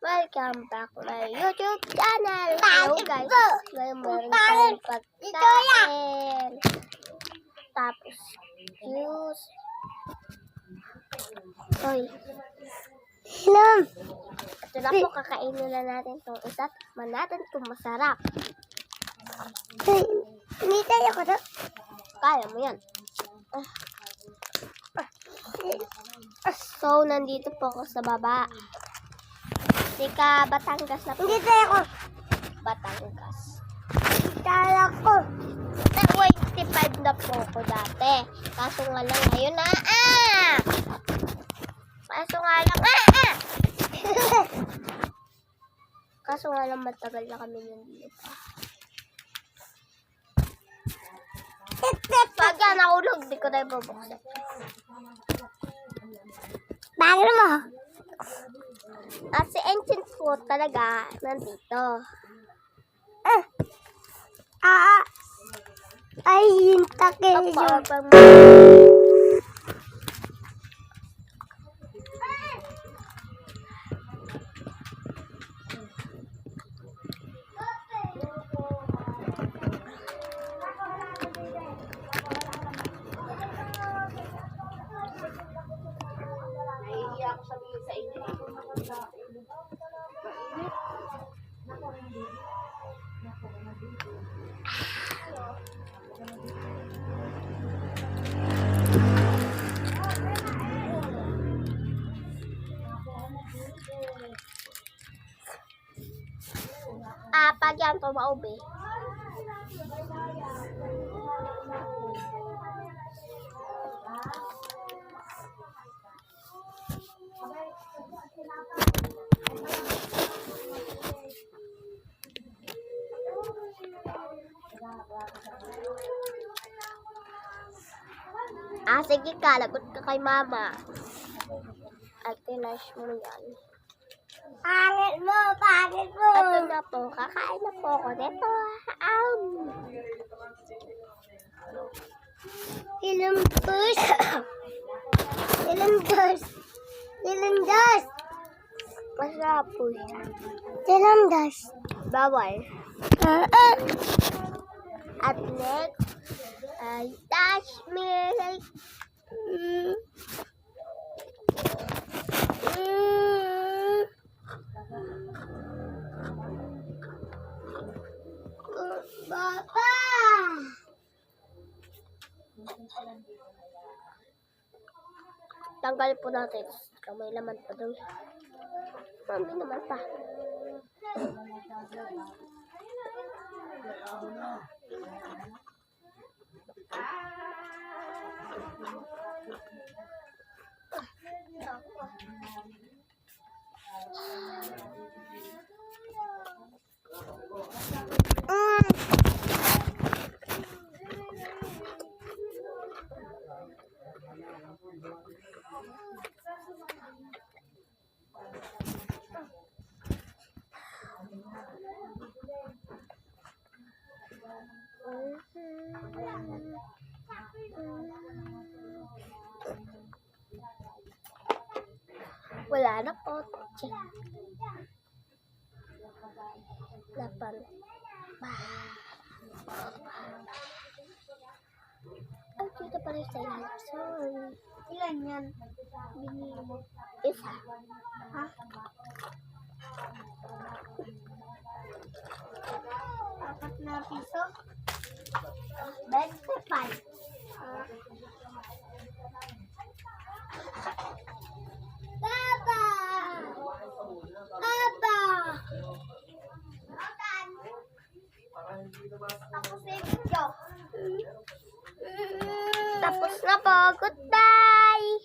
Welcome back to my YouTube channel. Hello guys, ngayon meron tayong pagkain. Tapos juice. Hoy. Hello. Ito na po, kakainin na natin itong isa. Tikman natin kung masarap. Hindi tayo ko to. Kaya mo yan. So, nandito po ako sa baba. Tika, Batangas na po. Hindi tayo ko. Batangas. Tayo ko. 25 na po ako dati. Kaso nga lang ngayon Kaso nga lang Kaso nga lang matagal na kami nandito. Pag yan nahulog, di ko na ibubuksan. Bagay mo. At si ancient food talaga nandito. Ay, yung takil yun. Naiiyak sabihin sa inyo. Pag yan tumaubi. Sige ka, lagot ka kay mama. At tinash mo yan. Pangit mo, pangit mo. Ito na po, kakain na po ako dito. Ilang push. Ilang dos. Ilang dos. Masarap po siya. Ilang dos. Bawal. At next, ay dash milk. Papa. Tanggal po natin. May laman pa doon. Mami naman pa. Wala na po. Check. Lapan. Ay, dito pa rin sa ilalim. Sorry. Ilan yan? Binili mo. Isa. Ha? Apat na piso? 25. Papa! Papa! Tapos na yung video. Tapos na po. Goodbye!